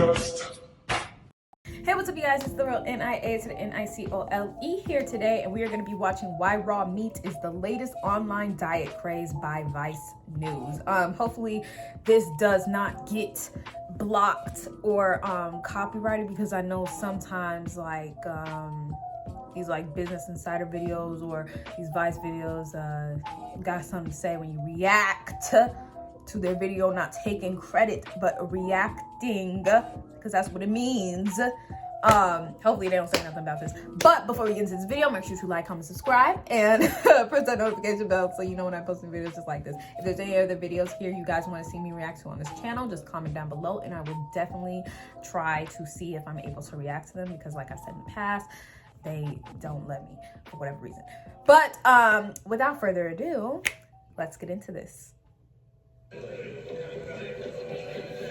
dust. Hey, what's up, you guys? It's the real NIA to the NICOLE here today, and we are going to be watching Why Raw Meat is the latest online diet craze by Vice News. Hopefully this does not get blocked or copyrighted, because I know sometimes these Business Insider videos or these Vice videos got something to say when you react to their video, not taking credit but reacting, because that's what it means. Hopefully they don't say nothing about this. But before we get into this video, make sure to like, comment, subscribe, and press that notification bell so you know when I post videos just like this. If there's any other videos here you guys want to see me react to on this channel, just comment down below and I will definitely try to see if I'm able to react to them, because like I said in the past, they don't let me for whatever reason. But without further ado, let's get into this.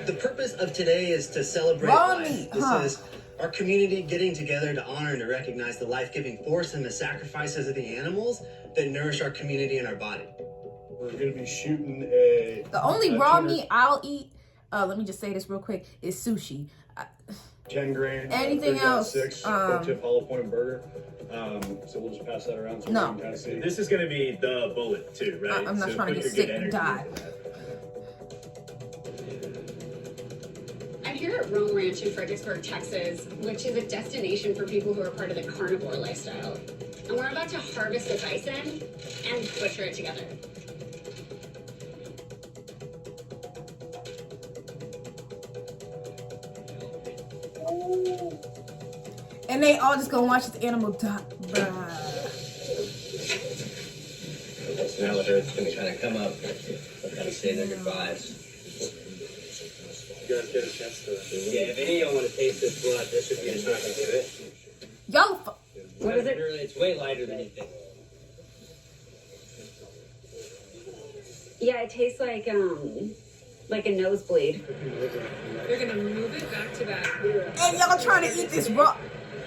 The purpose of today is to celebrate life. This is our community getting together to honor and to recognize the life-giving force and the sacrifices of the animals that nourish our community and our body. We're going to be shooting the only raw meat I'll eat, let me just say this real quick, is sushi. 10 grain. Anything else? 6 tip hollow point burger. So we'll just pass that around so we can kind of see. This is going to be the bullet too, right? I'm not trying to get sick and die. I'm here at Rome Ranch in Fredericksburg, Texas, which is a destination for people who are part of the carnivore lifestyle. And we're about to harvest the bison and butcher it together. And they all just gonna watch this animal die. Bruh. So now the herd's going to kind of come up and kind of say their goodbyes. You guys get a chance to. Yeah, if any of y'all want to taste this blood, this would be the time to do it. Yo, What is it? It's way lighter than you think. Yeah, it tastes like a nosebleed. They're gonna move it back to that and y'all trying to eat this raw.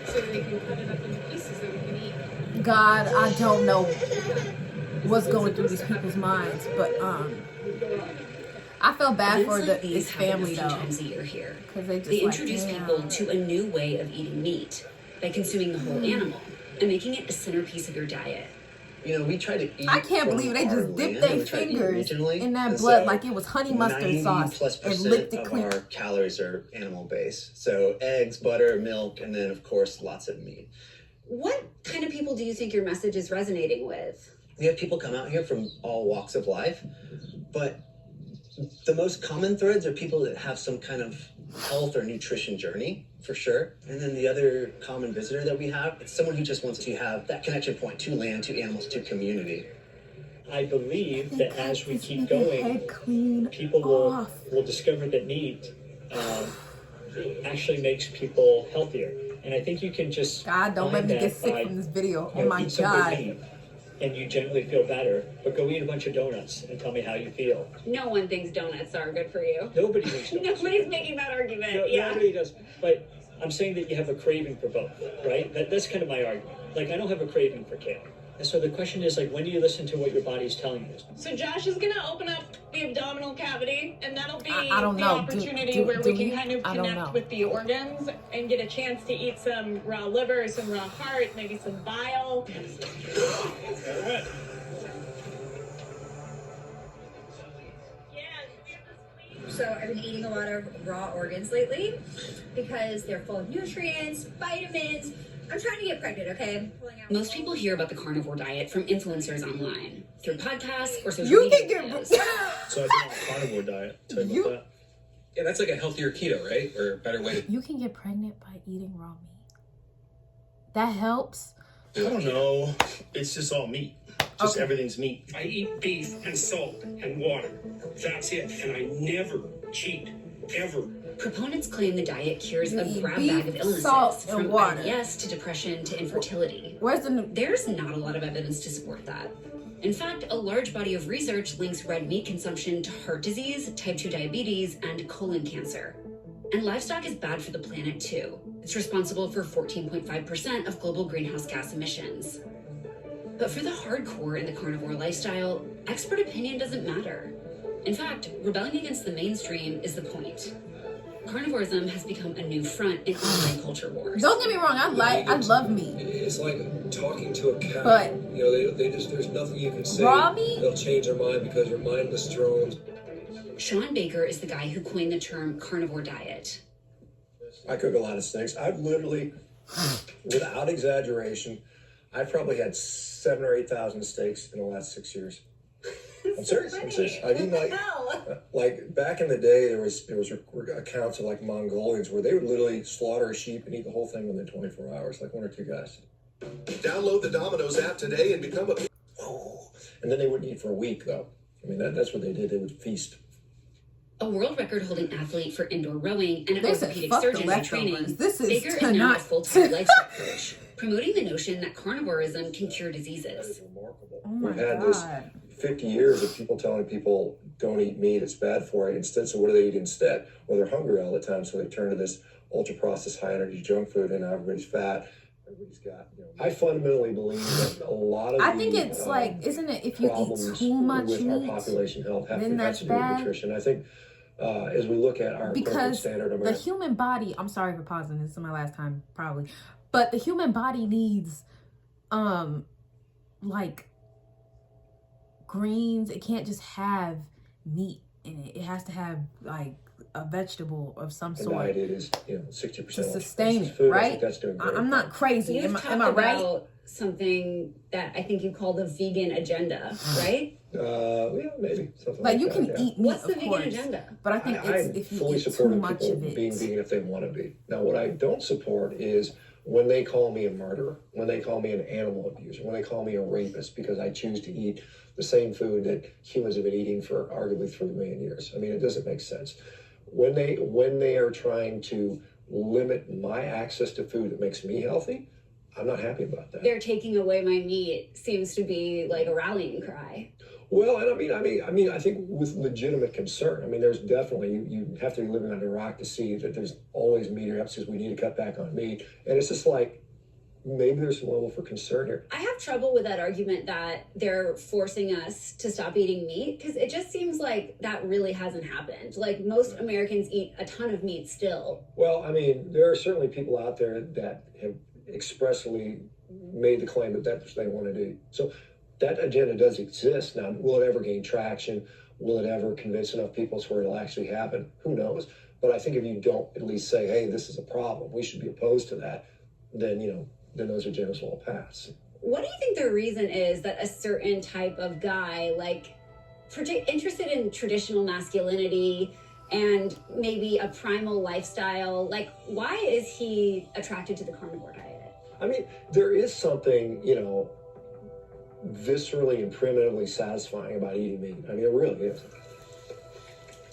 so that they can cut it up into pieces that we can eat. God, I don't know what's going through these people's minds, but I felt bad for this family though. Times a year here, because they introduce people to a new way of eating meat by consuming the whole animal and making it a centerpiece of your diet. You know, we try to eat. I can't believe they just dipped their fingers in that blood like it was honey mustard sauce and licked it clean. Our calories are animal based, so eggs, butter, milk, and then of course lots of meat. What kind of people do you think your message is resonating with? We have people come out here from all walks of life, but the most common threads are people that have some kind of health or nutrition journey, for sure. And then the other common visitor that we have, it's someone who just wants to have that connection point to land, to animals, to community. I believe that as we keep going, people will discover that meat actually makes people healthier. And I think you can just God, don't let me get sick from this video. Oh my God. And you generally feel better, but go eat a bunch of donuts and tell me how you feel. No one thinks donuts are good for you. Nobody thinks donuts. Nobody's making that argument. No, yeah. Nobody does. But I'm saying that you have a craving for both, right? That's kind of my argument. Like, I don't have a craving for kale. And so the question is, like, when do you listen to what your body's telling you? So Josh is gonna open up the abdominal cavity, and that'll be I don't the know. opportunity where we can kind of connect with the organs and get a chance to eat some raw liver, some raw heart, maybe some bile. All right. So I've been eating a lot of raw organs lately because they're full of nutrients, vitamins. I'm trying to get pregnant, okay? Most people hear about the carnivore diet from influencers online, through podcasts or social You media can get videos. So I've been on a carnivore diet. Tell you about that. Yeah, that's like a healthier keto, right? Or a better way to. You can get pregnant by eating raw meat. That helps. I don't know. It's just all meat. Just everything's meat. I eat beef and salt and water. That's it. And I never cheat. Ever. Proponents claim the diet cures a eat grab beef, bag of illnesses, salt, and from water. IBS to depression to infertility. There's not a lot of evidence to support that. In fact, a large body of research links red meat consumption to heart disease, type 2 diabetes, and colon cancer. And livestock is bad for the planet too. It's responsible for 14.5% of global greenhouse gas emissions. But for the hardcore in the carnivore lifestyle, expert opinion doesn't matter. In fact, rebelling against the mainstream is the point. Carnivorism has become a new front in online culture wars. Don't get me wrong, I love meat. It's like talking to a cow. But you know, they just, there's nothing you can say. Raw meat? They'll change their mind because they're mindless drones. Sean Baker is the guy who coined the term carnivore diet. I cook a lot of steaks. I've literally, without exaggeration, I've probably had 7,000 or 8,000 steaks in the last 6 years. I'm serious. I'm serious. I've eaten like back in the day, there was accounts of like Mongolians where they would literally slaughter a sheep and eat the whole thing within 24 hours, like 1 or 2 guys. Download the Domino's app today and become a... And then they wouldn't eat for a week, though. I mean, that's what they did. They would feast. A world record-holding athlete for indoor rowing and an They said, orthopedic "Fuck the surgeon in training, leftovers. This is Baker is tonight." now a full-time lifestyle coach, promoting the notion that carnivorism can cure diseases. Remarkable. Oh my We've had God. this 50 years of people telling people, don't eat meat, it's bad for you. Instead, so what do they eat instead? Well, they're hungry all the time, so they turn to this ultra-processed, high-energy junk food, and now everybody's fat. Everybody's got, I fundamentally believe that a lot of I think it's like, isn't it, if you eat too much with meat, our population health have then to that's do with bad? nutrition. I think as we look at our Because standard the American human body, I'm sorry for pausing, this is my last time probably, but the human body needs like greens. It can't just have meat in it. It has to have like a vegetable of some the sort diet. It is 60% to sustain it, food. I right? think that's doing great. I'm not crazy. You've Am talked I right? about something that I think you call the vegan agenda, right? Yeah, maybe something Like you that, can yeah. eat meat, What's the of vegan course, agenda? but I think it's I'm if you fully eat too supportive much people of it. being vegan if they want to be. Now, what I don't support is when they call me a murderer, when they call me an animal abuser, when they call me a rapist because I choose to eat the same food that humans have been eating for arguably 3 million years. I mean, it doesn't make sense. When they are trying to limit my access to food that makes me healthy, I'm not happy about that. They're taking away my meat seems to be like a rallying cry. Well, and I think with legitimate concern. I mean, there's definitely, you have to be living under a rock to see that there's always meat or emphasis. We need to cut back on meat. And it's just like, maybe there's some level for concern here. I have trouble with that argument that they're forcing us to stop eating meat because it just seems like that really hasn't happened. Like most Americans eat a ton of meat still. Well, I mean, there are certainly people out there that have expressly made the claim that that's what they want to do. So that agenda does exist. Now, will it ever gain traction? Will it ever convince enough people to where it'll actually happen? Who knows? But I think if you don't at least say, hey, this is a problem, we should be opposed to that, then, then those agendas will pass. What do you think the reason is that a certain type of guy, like interested in traditional masculinity and maybe a primal lifestyle, like why is he attracted to the carnivore diet? I mean, there is something, viscerally and primitively satisfying about eating meat. I mean, it really is.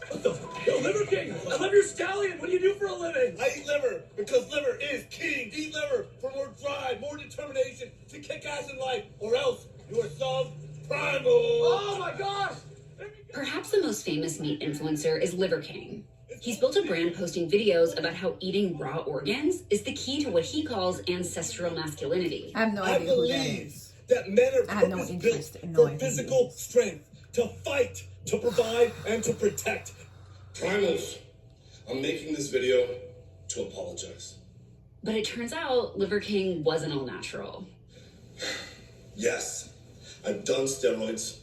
What the f***? Yo, Liver King! I love your stallion! What do you do for a living? I eat liver because liver is king. Eat liver for more drive, more determination to kick ass in life, or else you are sub-primal. Oh my gosh! Perhaps the most famous meat influencer is Liver King. He's built a brand posting videos about how eating raw organs is the key to what he calls ancestral masculinity. I have no idea who that is. That men are I have no interest in knowing for who he physical is. strength, to fight, to provide, and to protect. Primals, I'm making this video to apologize. But it turns out Liver King wasn't all natural. Yes, I've done steroids,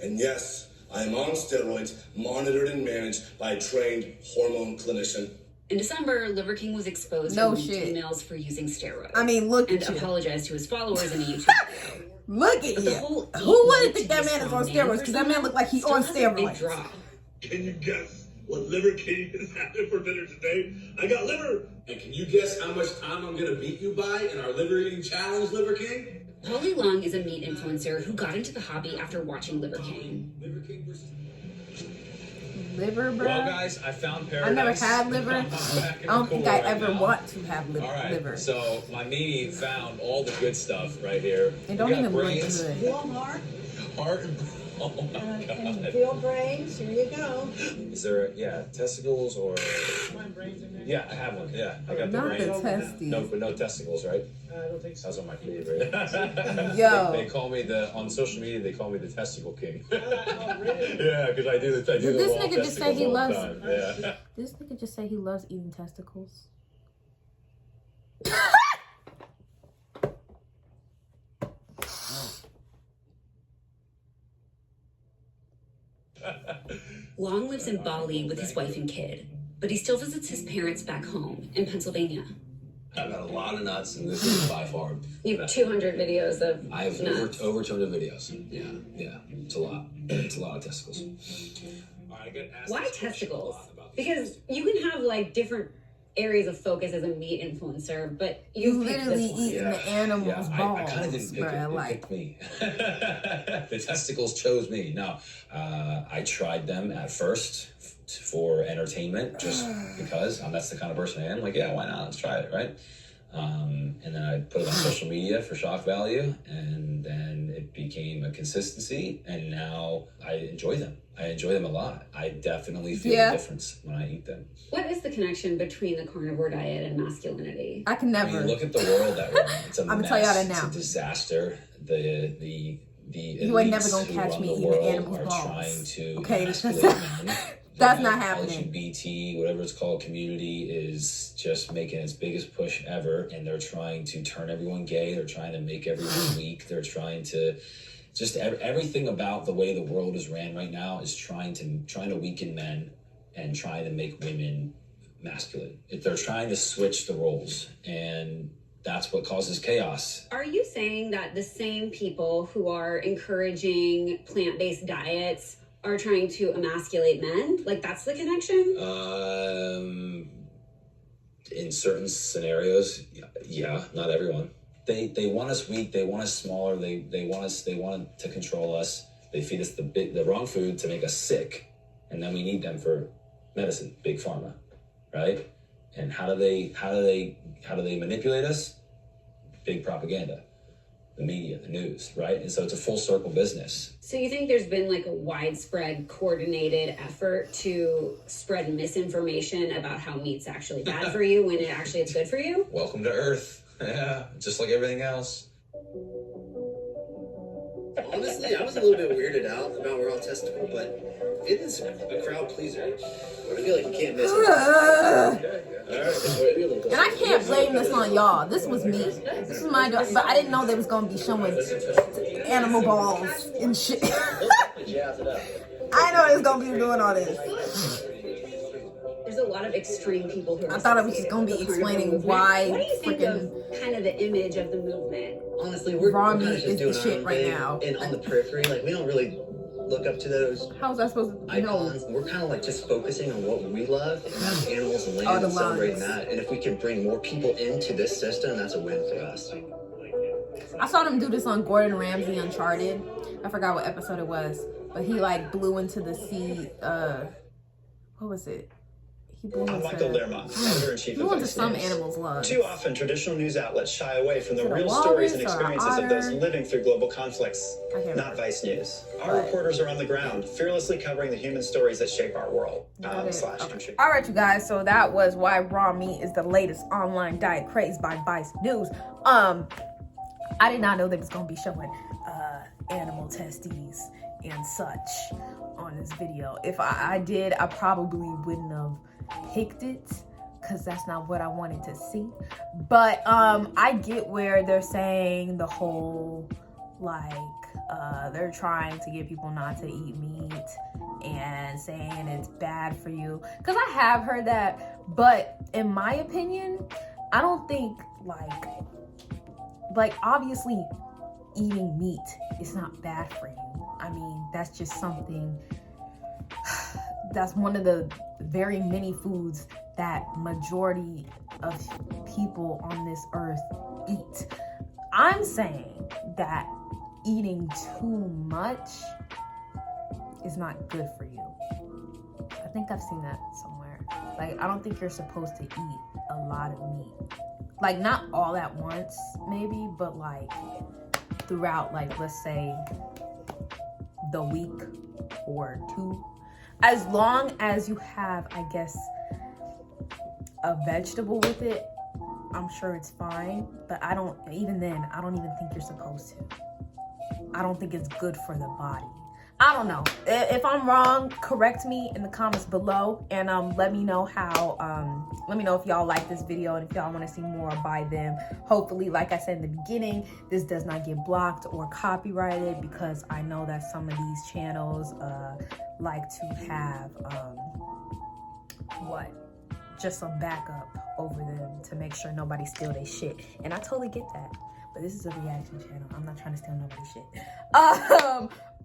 and yes, I am on steroids, monitored and managed by a trained hormone clinician. In December, Liver King was exposed No to shit. emails for using steroids. I mean, look and at you. apologized to his followers in a YouTube video. Look at But the you. whole Who wouldn't to think that be a man is strong on steroids? Because that man looked like he's still on hasn't been steroids. dropped. Can you guess what Liver King is having for dinner today? I got liver. And can you guess how much time I'm gonna beat you by in our liver eating challenge, Liver King? Paulie Long is a meat influencer who got into the hobby after watching Liver King. Liver King versus... Liver, bro. Well, guys, I found paradise. I never had liver. I'm back in I don't the think core I right ever now. want to have All right, liver. so my meanie found all the good stuff right here. It don't We got even look brains, good. Walmart. heart, and oh my And god. veal brains. Here you go. Is there, testicles or? Yeah, I have one. Yeah, I got the Not the brains. testes. No, but no testicles, right? I don't think so. Those are my favorite. Yo. They call me on social media. They call me the testicle king. Oh, really? Yeah, because I do the Did this raw nigga just say testicles he all the loves- time. Yeah. Did this nigga just say he loves eating testicles? Long lives in Bali with his wife and kid, but he still visits his parents back home in Pennsylvania. I've got a lot of nuts, and this is by far. You have 200 videos of I have nuts. over 200 videos. Yeah, it's a lot. It's a lot of testicles. Why testicles? Because you can have like different areas of focus as a meat influencer, but you literally eating the animal's balls. I kind of didn't pick it. It picked me. The testicles chose me. No, I tried them at first for entertainment, just because that's the kind of person I am. Like, yeah, why not? Let's try it, right? And then I put it on social media for shock value, and then it became a consistency, and now I enjoy them. I enjoy them a lot. I definitely feel the difference when I eat them. What is the connection between the carnivore diet and masculinity? I can never. I mean, look at the world that we're in. It's a I'm gonna mess. tell y'all that now. It's a disaster. The You ain't never gonna catch me eating animals' balls. Trying to okay, men. That's not happening. LGBT, whatever it's called, community is just making its biggest push ever, and they're trying to turn everyone gay. They're trying to make everyone weak. They're trying to just everything about the way the world is ran right now is trying to weaken men and trying to make women masculine. They're trying to switch the roles, and that's what causes chaos. Are you saying that the same people who are encouraging plant-based diets are trying to emasculate men? Like, that's the connection? In certain scenarios, yeah, not everyone. They want us weak, they want us smaller, they want to control us. They feed us the wrong food to make us sick, and then we need them for medicine, big pharma, right? And how do they manipulate us? Big propaganda. The media, the news, right? And so it's a full circle business. So you think there's been like a widespread coordinated effort to spread misinformation about how meat's actually bad for you when it's good for you? Welcome to Earth. Yeah, just like everything else. Honestly, I was a little bit weirded out about raw testicle, but it is a crowd pleaser. I feel like you can't miss it. And I can't blame this on y'all. This was me. This was my dog. But I didn't know they was going to be showing animal balls and shit. I know they was going to be doing all this. There's a lot of extreme people who are... I thought it was just going to be explaining why what do you think of kind of the image of the movement? Honestly, we're raw kind of meat just is doing the our shit own right thing, now. and on the periphery, like, we don't really look up to those How's that supposed to icons. We're kind of like just focusing on what we love, and that's animals and land, and celebrating that. And if we can bring more people into this system, that's a win for us. I saw them do this on Gordon Ramsay Uncharted. I forgot what episode it was, but he like blew into the sea. What was it? I'm Michael Lermont, editor-in-chief of Vice some News. animals' lungs. Too often, traditional news outlets shy away from the Is it a real walrus stories and or an experiences of those otter? living through global conflicts, can't not Vice News. Our Right. reporters are on the ground, fearlessly covering the human stories that shape our world. /contribute. All right, you guys. So that was why raw meat is the latest online diet craze by Vice News. I did not know they was gonna be showing animal testes and such on this video. If I did, I probably wouldn't have picked it because that's not what I wanted to see. But I get where they're saying the whole like they're trying to get people not to eat meat and saying it's bad for you, because I have heard that, but in my opinion, I don't think like obviously eating meat is not bad for you. I mean, that's just something that's one of the very many foods that majority of people on this earth eat. I'm saying that eating too much is not good for you. I think I've seen that somewhere. Like, I don't think you're supposed to eat a lot of meat. Like, not all at once, maybe, but like throughout, like, let's say the week or two. As long as you have, I guess, a vegetable with it, I'm sure it's fine. But even then, I don't even think you're supposed to. I don't think it's good for the body. I I don't know. If I'm wrong, correct me in the comments below, and let me know how, let me know if y'all like this video and if y'all want to see more by them. Hopefully, like I said in the beginning, this does not get blocked or copyrighted, because I know that some of these channels like to have just some backup over them to make sure nobody steal their shit, and I totally get that. But this is a reaction channel. I'm not trying to steal nobody's shit.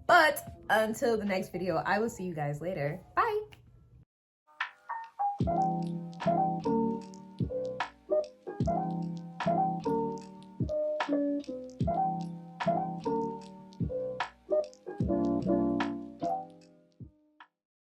But until the next video, I will see you guys later. Bye.